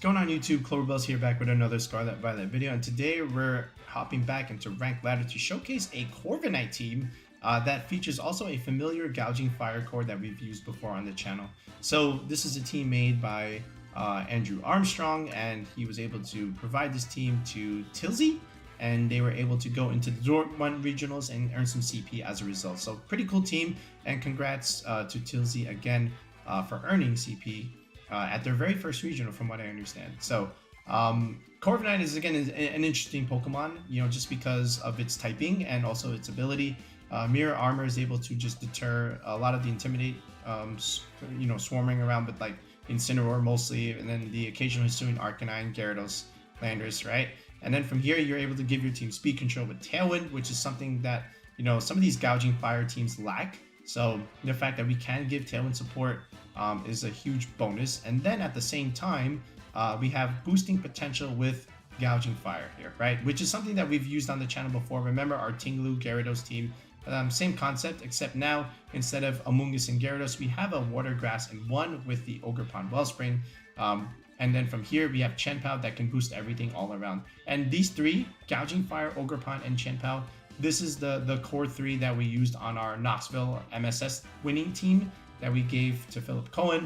What's going on YouTube? Cloverbells here, back with another Scarlet Violet video, and today we're hopping back into Ranked Ladder to showcase a Corviknight team that features also a familiar Gouging Fire core that we've used before on the channel. So this is a team made by Andrew Armstrong, and he was able to provide this team to Tilzie, and they were able to go into the Dortmund Regionals and earn some CP as a result. So pretty cool team, and congrats to Tilzie again for earning CP at their very first regional, from what I understand. So Corviknight is again an interesting Pokemon, you know, just because of its typing and also its ability. Mirror Armor is able to just deter a lot of the Intimidate, you know, swarming around with like Incineroar mostly, and then the occasional Hisuian Arcanine, Gyarados, Landorus, right? And then from here, you're able to give your team speed control with Tailwind, which is something that, you know, some of these Gouging Fire teams lack. So the fact that we can give Tailwind support is a huge bonus. And then at the same time, we have boosting potential with Gouging Fire here, right? Which is something that we've used on the channel before. Remember our Tinglu Gyarados team? Same concept, except now instead of Amoonguss and Gyarados, we have a Water Grass and one with the Ogerpon-Wellspring. And then from here, we have Chien-Pao that can boost everything all around. And these three, Gouging Fire, Ogerpon, and Chien-Pao, this is the core three that we used on our Knoxville MSS winning team that we gave to Philip Cohen.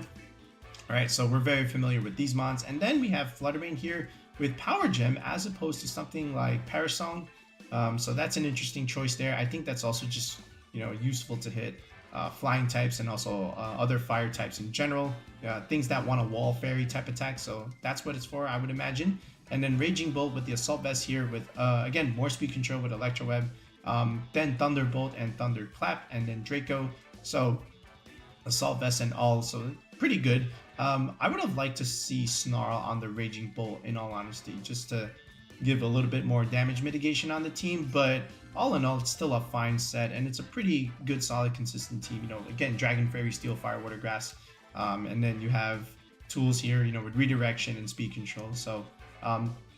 All right, so we're very familiar with these mons. And then we have Flutter Mane here with Power Gem as opposed to something like Parasong. So that's an interesting choice there. I think that's also just, you know, useful to hit flying types and also other fire types in general. Things that want a wall fairy type attack. So that's what it's for, I would imagine. And then Raging Bolt with the Assault Vest here with, again, more speed control with Electro Web. Then Thunderbolt and Thunderclap, and then Draco. So Assault Vest and all, so pretty good. I would have liked to see Snarl on the Raging Bolt, in all honesty, just to give a little bit more damage mitigation on the team. But all in all, it's still a fine set, and it's a pretty good, solid, consistent team. You know, again, Dragon Fairy, Steel Fire, Water Grass, and then you have tools here, you know, with redirection and speed control. So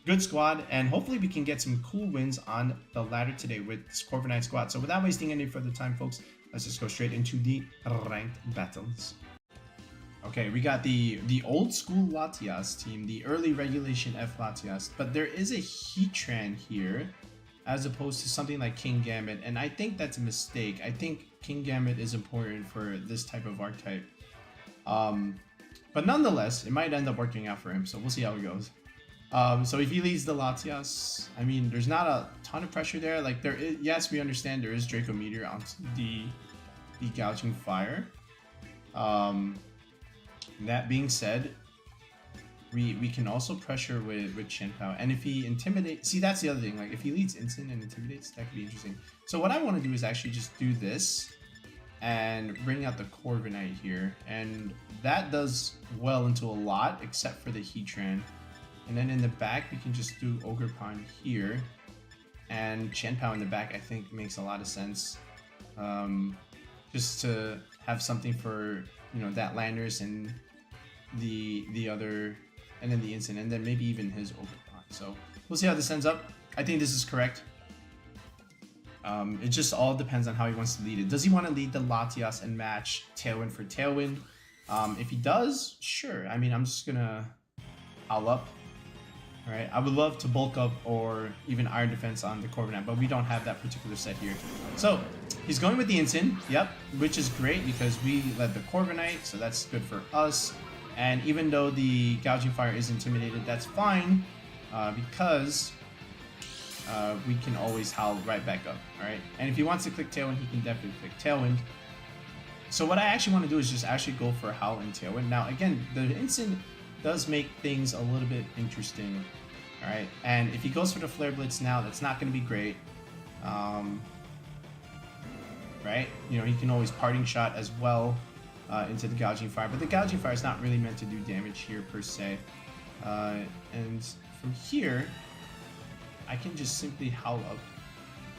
good squad, and hopefully we can get some cool wins on the ladder today with this Corviknight squad. So without wasting any further time, folks, let's just go straight into the ranked battles. Okay, we got the old school Latias team, the early regulationF Latias, but there is a Heatran here as opposed to something like Kingambit, and I think that's a mistake. I think Kingambit is important for this type of archetype. But nonetheless, it might end up working out for him, so we'll see how it goes. So if he leads the Latias, I mean, there's not a ton of pressure there. Like there is, yes, we understand there is Draco Meteor on the Gouging Fire. That being said, we can also pressure with Chien-Pao, and if he intimidates, see, that's the other thing. Like if he leads Instant and intimidates, that could be interesting. So what I want to do is actually just do this and bring out the Corviknight here, and that does well into a lot except for the Heatran. And then in the back, we can just do Ogerpon here, and Chien-Pao in the back I think makes a lot of sense. Just to have something for, you know, that Landorus and the other, and then the Instant, and then maybe even his Ogerpon. So we'll see how this ends up. I think this is correct. It just all depends on how he wants to lead it. Does he want to lead the Latias and match Tailwind for Tailwind? If he does, sure. I mean, I'm just gonna Howl up. Right, I would love to bulk up or even Iron Defense on the Corviknight, but we don't have that particular set here. So he's going with the Instant, yep, which is great because we led the Corviknight, so that's good for us. And even though the Gouging Fire is intimidated, that's fine because we can always Howl right back up, alright? And if he wants to click Tailwind, he can definitely click Tailwind. So what I actually want to do is just actually go for Howl and Tailwind. Now again, the Instant does make things a little bit interesting, all right? And if he goes for the Flare Blitz now, that's not going to be great, right? You know, he can always Parting Shot as well into the Gouging Fire, but the Gouging Fire is not really meant to do damage here per se. And from here, I can just simply Howl up,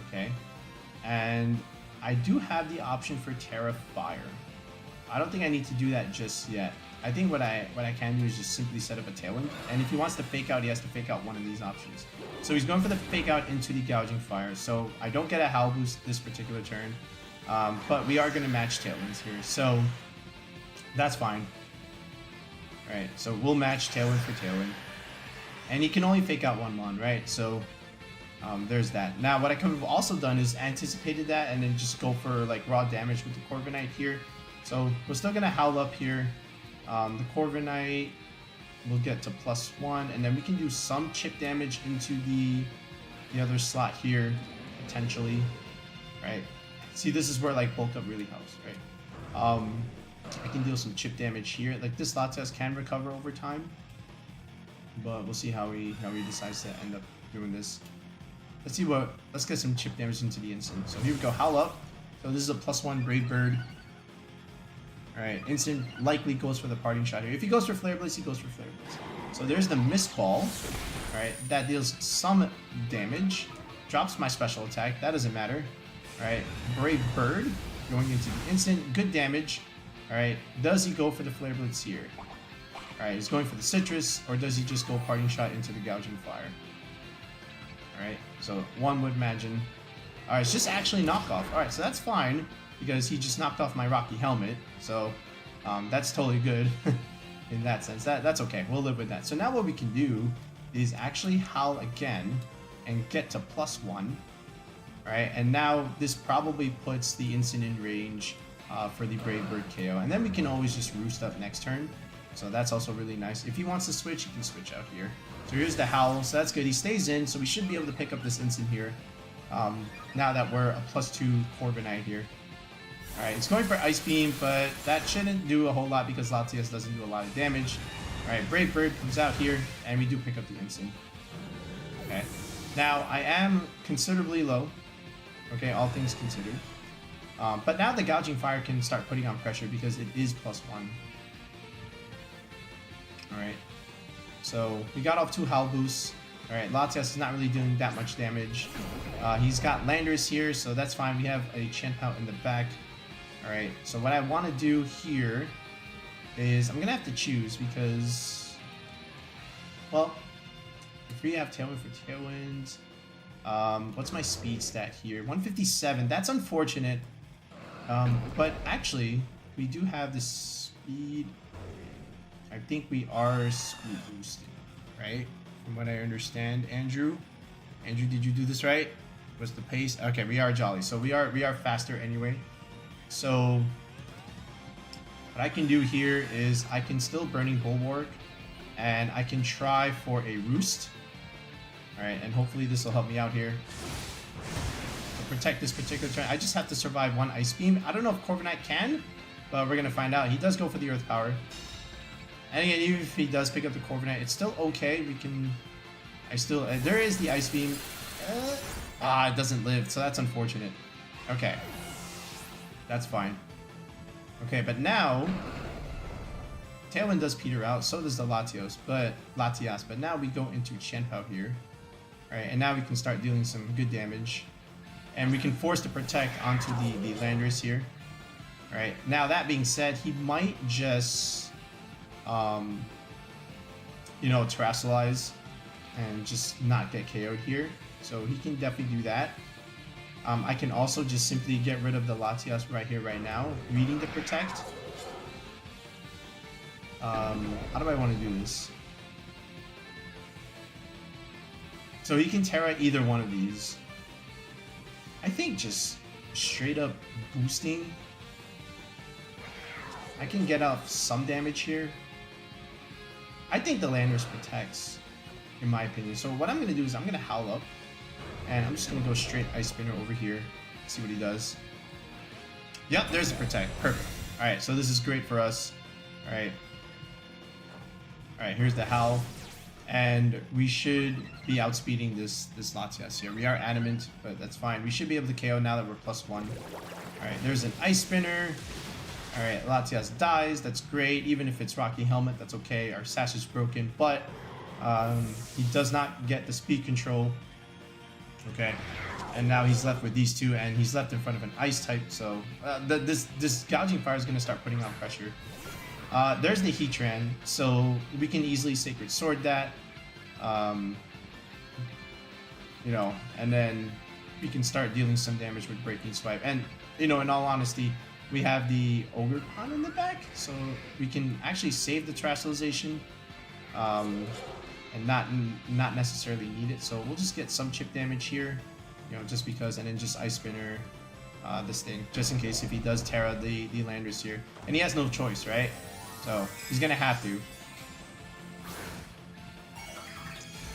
okay? And I do have the option for Terra Fire. I don't think I need to do that just yet. I think what I can do is just simply set up a Tailwind, and if he wants to fake out, he has to fake out one of these options. So he's going for the fake out into the Gouging Fire, so I don't get a Howl boost this particular turn, but we are going to match Tailwinds here, so that's fine. Alright, so we'll match Tailwind for Tailwind. And he can only fake out one Mon, right? So there's that. Now, what I could have also done is anticipated that and then just go for like raw damage with the Corviknight here. So we're still gonna Howl up here. The Corviknight will get to +1, and then we can do some chip damage into the other slot here, potentially, right? See, this is where like bulk up really helps, right? I can deal some chip damage here. Like this Latias can recover over time, but we'll see how he decides to end up doing this. Let's get some chip damage into the instant. So here we go, Howl up. So this is a +1 Brave Bird. Alright, instant likely goes for the parting shot here. If he goes for Flare Blitz, he goes for Flare Blitz. So there's the Mist Ball. Alright, that deals some damage. Drops my special attack, that doesn't matter. Alright, Brave Bird going into the instant, good damage. Alright, does he go for the Flare Blitz here? Alright, he's going for the Citrus, or does he just go parting shot into the Gouging Fire? Alright, so one would imagine. Alright, it's just actually knockoff. Alright, so that's fine, because he just knocked off my Rocky Helmet. So that's totally good in that sense. That's okay, we'll live with that. So now what we can do is actually Howl again and get to +1. Alright, and now this probably puts the instant in range for the Brave Bird KO. And then we can always just Roost up next turn. So that's also really nice. If he wants to switch, he can switch out here. So here's the Howl, so that's good. He stays in, so we should be able to pick up this instant here. Now that we're a +2 Corviknight here. Alright, it's going for Ice Beam, but that shouldn't do a whole lot because Latias doesn't do a lot of damage. Alright, Brave Bird comes out here, and we do pick up the instant. Okay. Now, I am considerably low. Okay, all things considered. But now the Gouging Fire can start putting on pressure because it is +1. Alright. So, we got off 2 Howl boosts. Alright, Latias is not really doing that much damage. He's got Landorus here, so that's fine. We have a Chien-Pao in the back. Alright, so what I want to do here is I'm going to have to choose because, well, if we have Tailwind for Tailwind, what's my speed stat here? 157, that's unfortunate. But actually, we do have the speed. I think we are speed boosting, right? From what I understand, Andrew, did you do this right? What's the pace? Okay, we are jolly, so we are faster anyway. So what I can do here is I can still Burning Bulwark, and I can try for a Roost. All right, and hopefully this will help me out here to protect this particular turn. I just have to survive 1 Ice Beam. I don't know if Corviknight can, but we're gonna find out. He does go for the Earth Power. And again, even if he does pick up the Corviknight, it's still okay. We can... there is the Ice Beam. It doesn't live, so that's unfortunate. Okay. That's fine. Okay, but now... Tailwind does peter out, so does the Latias, but now we go into Chien-Pao here. Alright, and now we can start dealing some good damage. And we can force the Protect onto the Landorus here. Alright, now that being said, he might just... Terrasilize and just not get KO'd here. So he can definitely do that. I can also just simply get rid of the Latias right here, right now, reading the Protect. How do I want to do this? So he can Terra either one of these. I think just straight up boosting. I can get off some damage here. I think the Landorus protects, in my opinion. So what I'm going to do is I'm going to Howl up. And I'm just going to go straight Ice Spinner over here. See what he does. Yep, there's the Protect. Perfect. Alright, so this is great for us. Alright. Alright, here's the Howl. And we should be outspeeding this Latias here. We are adamant, but that's fine. We should be able to KO now that we're +1. Alright, there's an Ice Spinner. Alright, Latias dies. That's great. Even if it's Rocky Helmet, that's okay. Our Sash is broken, but he does not get the speed control. Okay, and now he's left with these two, and he's left in front of an Ice type, so this Gouging Fire is going to start putting on pressure. There's the Heatran, so we can easily Sacred Sword that, and then we can start dealing some damage with Breaking Swipe. And, in all honesty, we have the Ogerpon in the back, so we can actually save the Terrasalization. and not necessarily need it. So we'll just get some chip damage here, you know, just because, and then just Ice Spinner this thing, just in case if he does Terra the Landorus here. And he has no choice, right? So he's gonna have to.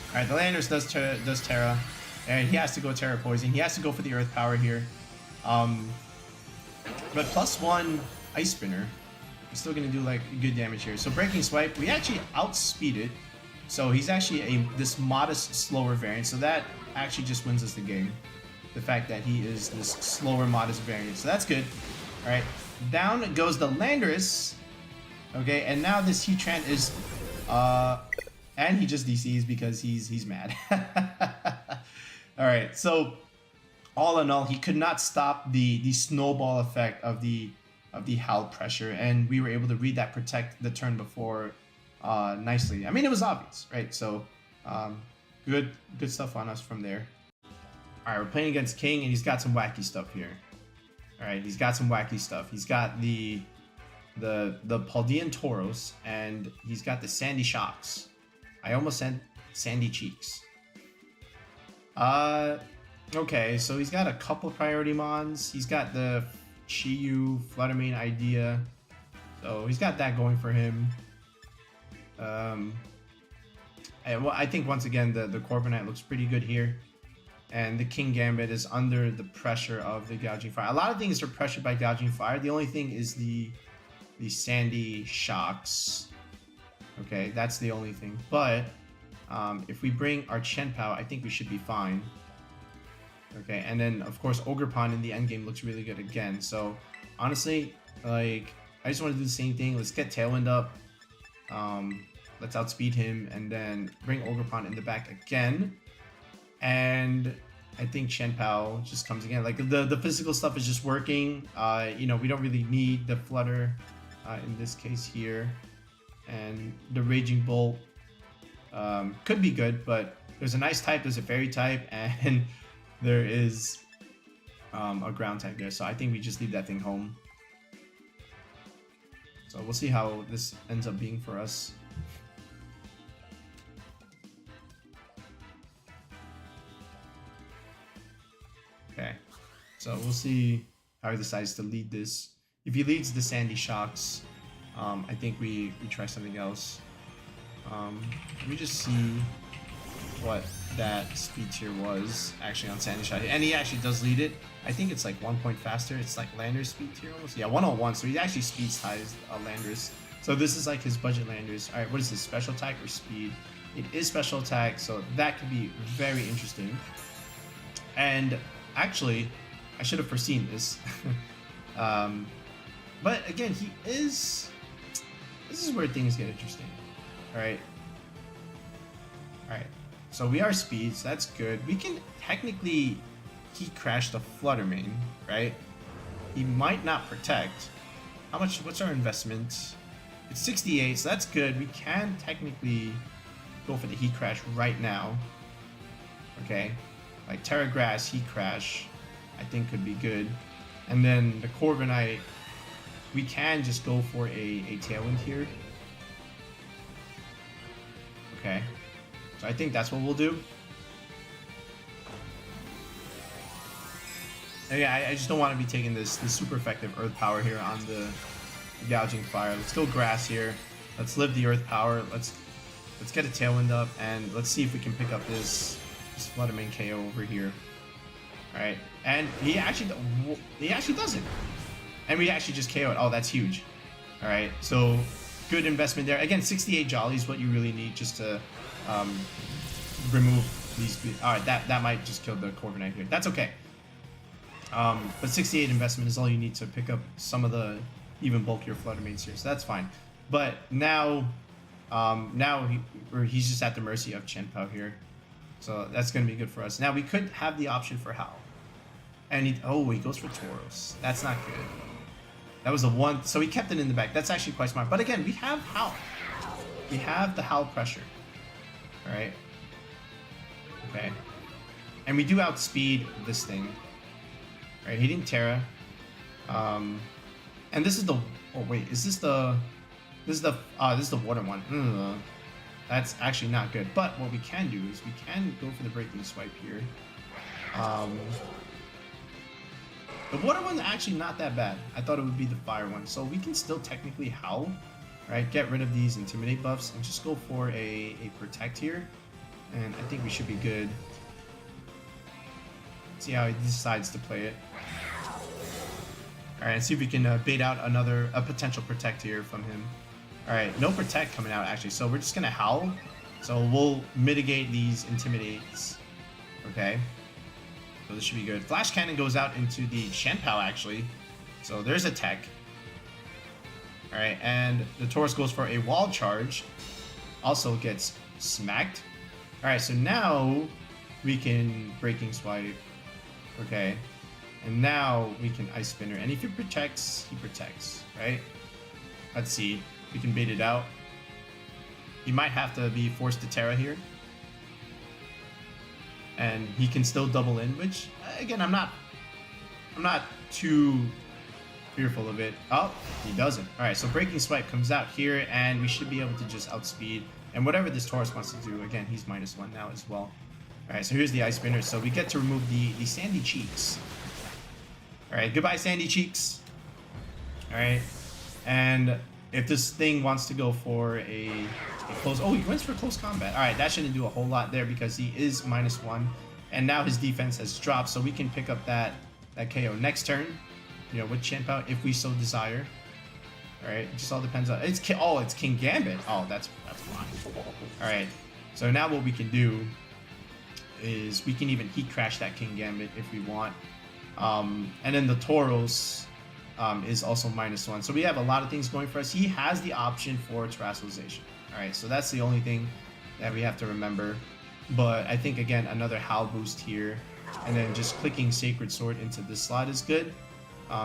Alright, the Landorus does Terra, and he has to go Terra Poison. He has to go for the Earth Power here. But +1 Ice Spinner is still gonna do like good damage here. So Breaking Swipe, we actually outspeed it. So he's actually this modest, slower variant. So that actually just wins us the game. The fact that he is this slower, modest variant. So that's good. Alright, down goes the Landorus. Okay, and now this Heatran is and he just DCs because he's mad. Alright, so all in all, he could not stop the snowball effect of the Howl pressure, and we were able to read that protect the turn before nicely. I mean, it was obvious, right? So good stuff on us from there. Alright, we're playing against King, and he's got some wacky stuff here. Alright, he's got some wacky stuff. He's got the Paldean-Tauros, and he's got the Sandy Shocks. I almost said Sandy Cheeks. Okay, so he's got a couple priority mons. He's got the Chi-Yu Flutter Mane idea. So he's got that going for him. And well, I think once again the Corviknight looks pretty good here. And the Kingambit is under the pressure of the Gouging Fire. A lot of things are pressured by Gouging Fire. The only thing is the Sandy Shocks. Okay, that's the only thing. But if we bring our Chien-Pao, I think we should be fine. Okay, and then of course Ogerpon in the end game looks really good again. So honestly, like, I just want to do the same thing. Let's get Tailwind up. Let's outspeed him and then bring Ogerpon in the back again. And I think Chien-Pao just comes again. Like the physical stuff is just working. You know, we don't really need the Flutter in this case here. And the Raging Bolt could be good, but there's a nice type, there's a fairy type, and there is a ground type there. So I think we just leave that thing home. So we'll see how this ends up being for us. Okay, so we'll see how he decides to lead this. If he leads the Sandy Shocks, I think we try something else. Let me just see what that speed tier was actually on Sandy Shock. And he actually does lead it. I think it's like 1 point faster. It's like Landorus speed tier almost. Yeah, 101. So he actually speeds ties Landorus. So this is like his budget Landorus. Alright, what is this? Special attack or speed? It is special attack, so that could be very interesting. And actually, I should have foreseen this. But again, he is... This is where things get interesting. Alright. Alright. So we are speeds, that's good. We can technically Heat Crash the Flutter Mane, right? He might not protect. How much, what's our investment? It's 68, so that's good. We can technically go for the Heat Crash right now. Okay. Like Terra Grass, Heat Crash, I think could be good. And then the Corviknight, we can just go for a Tailwind here. Okay. So I think that's what we'll do. And yeah, I just don't want to be taking this super effective Earth Power here on the Gouging Fire. Let's go Grass here. Let's live the Earth Power. Let's get a Tailwind up, and let's see if we can pick up this Flutter Mane KO over here. Alright, and he actually doesn't. And we actually just KO it. Oh, that's huge. Alright, so good investment there. Again, 68 Jolly is what you really need just to remove these. Alright, that might just kill the Corviknight here. That's okay. But 68 investment is all you need to pick up some of the even bulkier Flutter Manes here, so that's fine. But now, he's just at the mercy of Chien-Pao here. So that's going to be good for us. Now, we could have the option for Howl. And he goes for Tauros. That's not good. That was the one. So he kept it in the back. That's actually quite smart. But again, we have Howl. We have the Howl pressure. Alright. Okay. And we do outspeed this thing. Alright, he didn't Terra. And this is the... Oh, wait. Is this the... This is the water one. That's actually not good. But what we can do is we can go for the Breaking Swipe here. The water one's actually not that bad. I thought it would be the fire one. So we can still technically Howl, right? Get rid of these Intimidate buffs and just go for a Protect here. And I think we should be good. See how he decides to play it. Alright, see if we can bait out a potential Protect here from him. Alright, no Protect coming out actually, so we're just gonna Howl. So we'll mitigate these Intimidates. Okay. So this should be good. Flash Cannon goes out into the Chien-Pao actually. So there's a tech. Alright, and the Tauros goes for a Wall Charge. Also gets smacked. Alright, so now we can Breaking Swipe. Okay. And now we can Ice Spinner. And if he protects, he protects, right? Let's see. We can bait it out. He might have to be forced to Terra here. And he can still double in, which again I'm not too fearful of it. Oh, he doesn't. Alright, so Breaking Swipe comes out here and we should be able to just outspeed. And whatever this Tauros wants to do, again, he's -1 now as well. Alright, so here's the Ice Spinner. So we get to remove the Sandy Cheeks. Alright, goodbye Sandy Cheeks. Alright. And if this thing wants to go for a close... Oh, he went for close combat. Alright, that shouldn't do a whole lot there because he is -1. And now his defense has dropped, so we can pick up that KO next turn. You know, with Chien-Pao, if we so desire. Alright, it just all depends on... it's Kingambit. Oh, that's fine. Alright, so now what we can do is we can even Heat Crash that Kingambit if we want. And then the Tauros is also -1. So we have a lot of things going for us. He has the option for Terracialization. Alright, so that's the only thing that we have to remember. But I think, again, another Howl boost here. And then just clicking Sacred Sword into this slot is good.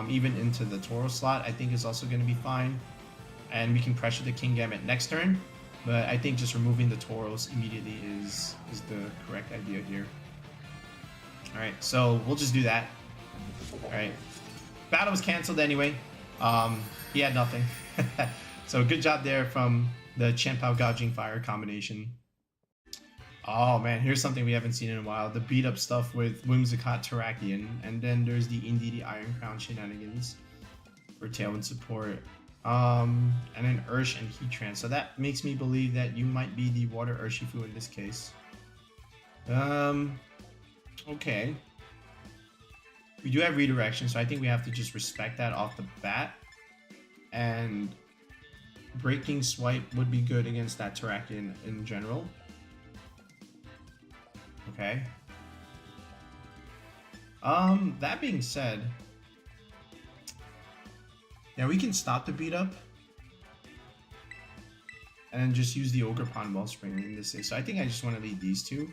Even into the Tauros slot, I think is also going to be fine. And we can pressure the Kingambit next turn. But I think just removing the Tauros immediately is the correct idea here. Alright, so we'll just do that. Alright. Battle was cancelled anyway. He had nothing. So good job there from the Chien-Pao Gouging Fire combination. Oh man, here's something we haven't seen in a while. The beat up stuff with Whimsicott Terrakion. And then there's the Indeedee Iron Crown shenanigans for Tailwind support. And then Ursh and Heatran. So that makes me believe that you might be the Water Urshifu in this case. Okay. We do have redirection, so I think we have to just respect that off the bat. And Breaking Swipe would be good against that Terrakion in general. Okay. That being said, yeah, we can stop the beat up and then just use the Ogerpon-Wellspring in this case. So I think I just want to lead these two.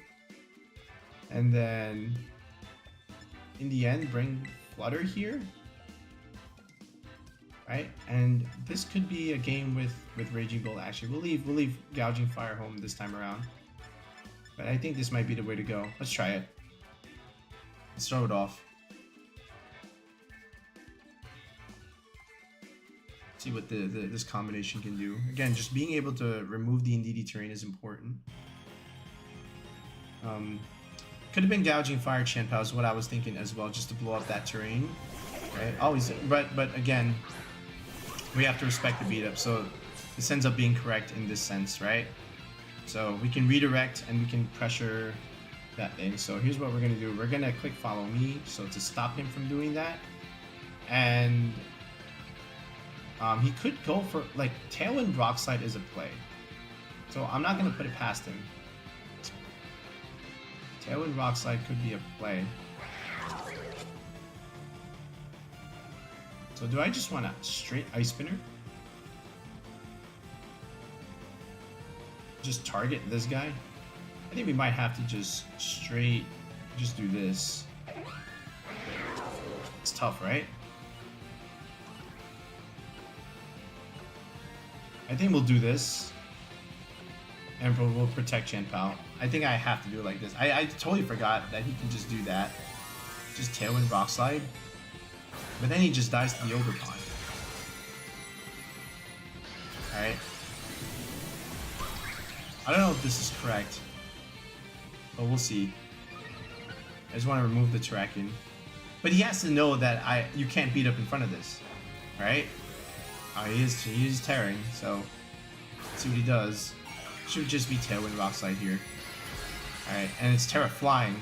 And then in the end, bring Flutter here. Right? And this could be a game with Raging Bull actually. We'll leave Gouging Fire home this time around. But I think this might be the way to go. Let's try it. Let's throw it off. See what this combination can do. Again, just being able to remove the Indeedee terrain is important. Could have been Gouging Fire Chien-Pao is what I was thinking as well, just to blow up that terrain. Right? Always, but again, we have to respect the beat up. So this ends up being correct in this sense, right? So we can redirect and we can pressure that thing. So here's what we're gonna do. We're gonna click Follow Me, so to stop him from doing that. And he could go for, like, Tailwind Rock Slide is a play. So I'm not gonna put it past him. Tailwind Rock Slide could be a play. So do I just want a straight Ice Spinner? Just target this guy? I think we might have to just do this. It's tough, right? I think we'll do this. And we'll protect Chien-Pao. I think I have to do it like this. I totally forgot that he can just do that. Just Tailwind Rock Slide. But then he just dies to the Ogerpon. Alright. I don't know if this is correct, but we'll see. I just want to remove the Terrakion. But he has to know that you can't beat up in front of this, right? He is tearing, so let's see what he does. Should just be Tailwind Rock Slide here. Alright, and it's Terra flying.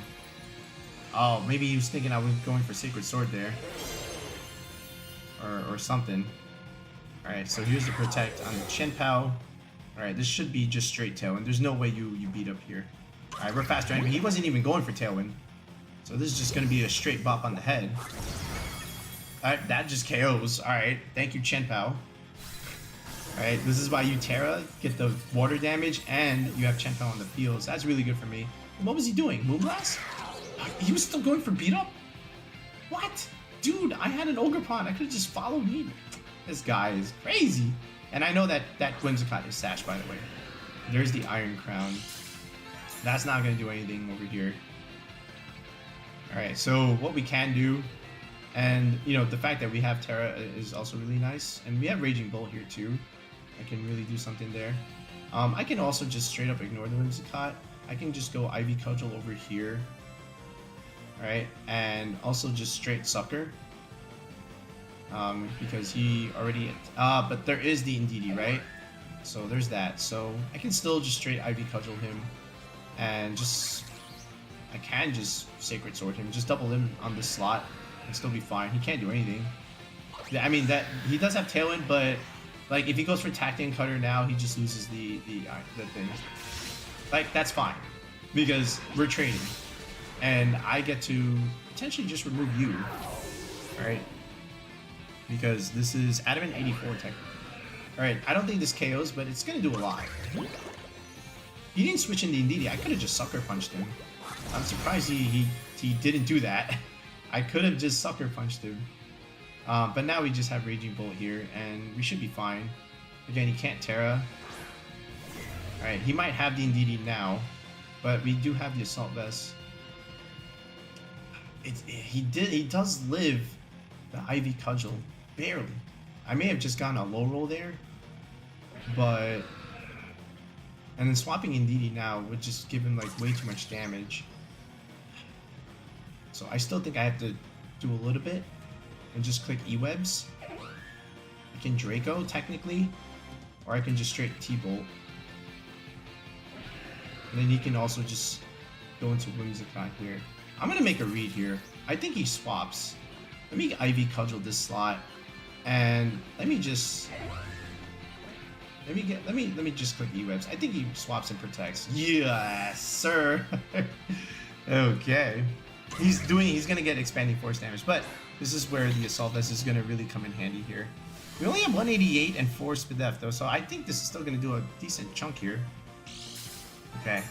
Oh, maybe he was thinking I was going for Sacred Sword there. Or something. Alright, so here's the Protect on the Chien-Pao. Alright, this should be just straight Tailwind. There's no way you beat up here. Alright, we're faster enemy. He wasn't even going for Tailwind. So this is just going to be a straight bop on the head. Alright, that just KOs. Alright, thank you, Chien-Pao. Alright, this is why you Terra, get the water damage, and you have Chien-Pao on the field. So that's really good for me. What was he doing? Moonblast? He was still going for beat up? What? Dude, I had an Ogerpon. I could have just followed me. This guy is crazy. And I know that Whimsicott is Sash, by the way. There's the Iron Crown. That's not going to do anything over here. Alright, so what we can do, and you know, the fact that we have Terra is also really nice. And we have Raging Bolt here too. I can really do something there. I can also just straight up ignore the Whimsicott. I can just go Ivy Cudgel over here. Alright, and also just straight Sucker. Because he already... but there is the Indeedee, right? So there's that. So I can still just straight Ivy Cudgel him. And just... I can just Sacred Sword him. Just double him on this slot and still be fine. He can't do anything. I mean, that he does have Tailwind, but... Like, if he goes for Tactian Cutter now, he just loses the thing. Like, that's fine. Because we're trading. And I get to potentially just remove you. Alright? Because this is Adamant 84 technically. Alright, I don't think this KOs, but it's gonna do a lot. He didn't switch in the Indeedee. I could have just Sucker Punched him. I'm surprised he didn't do that. I could have just Sucker Punched him. But now we just have Raging Bolt here, and we should be fine. Again, he can't Terra. Alright, he might have the Indeedee now, but we do have the Assault Vest. He does live the Ivy Cudgel, barely. I may have just gotten a low roll there, but... And then swapping Indeedee now would just give him like way too much damage. So I still think I have to do a little bit. And just click E-Webs. I can Draco, technically. Or I can just straight T-Bolt. And then he can also just go into Whimsicott here. I'm gonna make a read here. I think he swaps. Let me Ivy Cudgel this slot. And let me just... Let me just click E-Webs. I think he swaps and protects. Yes, sir! Okay. He's gonna get expanding force damage, but this is where the Assault Vest is gonna really come in handy here. We only have 188 and 4 Spadef though, so I think this is still gonna do a decent chunk here. Okay.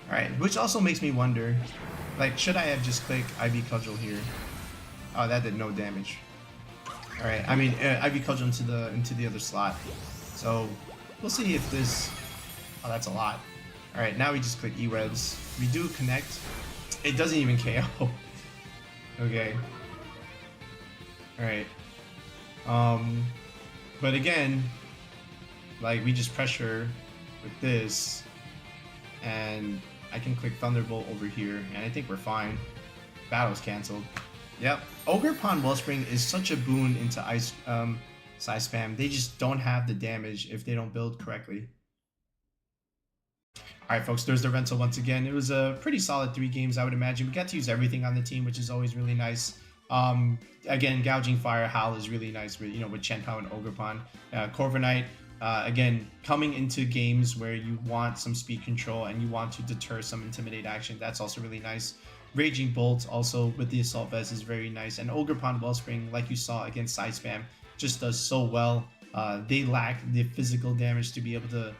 Alright, which also makes me wonder, like, should I have just clicked Ivy Cudgel here? Oh, that did no damage. Alright, I mean, Ivy Cudgel into the other slot. So, we'll see if this... Oh, that's a lot. Alright, now we just click E-Webs. We do connect. It doesn't even KO. Okay. Alright. But again, like, we just pressure with this, and I can click Thunderbolt over here, and I think we're fine. Battle's cancelled. Yep. Ogerpon-Wellspring is such a boon into ice size spam. They just don't have the damage if they don't build correctly. Alright folks, there's the rental once again. It was a pretty solid 3 games, I would imagine. We got to use everything on the team, which is always really nice. Again, Gouging Fire, Howl is really nice with, with Chien-Pao and Ogerpon. Corviknight, again, coming into games where you want some speed control and you want to deter some Intimidate action, that's also really nice. Raging Bolt also with the Assault Vest is very nice. And Ogerpon-Wellspring, like you saw against side spam, just does so well. They lack the physical damage to be able to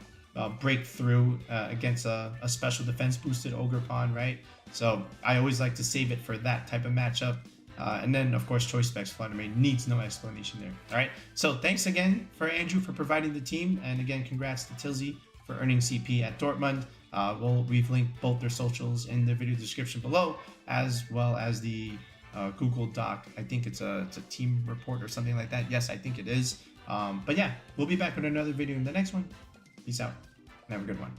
break through against a special defense boosted Ogerpon, right? So I always like to save it for that type of matchup. And then, of course, Choice Specs Flutter Mane needs no explanation there. All right. So thanks again for Andrew for providing the team. And again, congrats to Tilzie for earning CP at Dortmund. We've linked both their socials in the video description below, as well as the Google Doc. I think it's a team report or something like that. Yes, I think it is. But yeah, we'll be back with another video in the next one. Peace out and have a good one.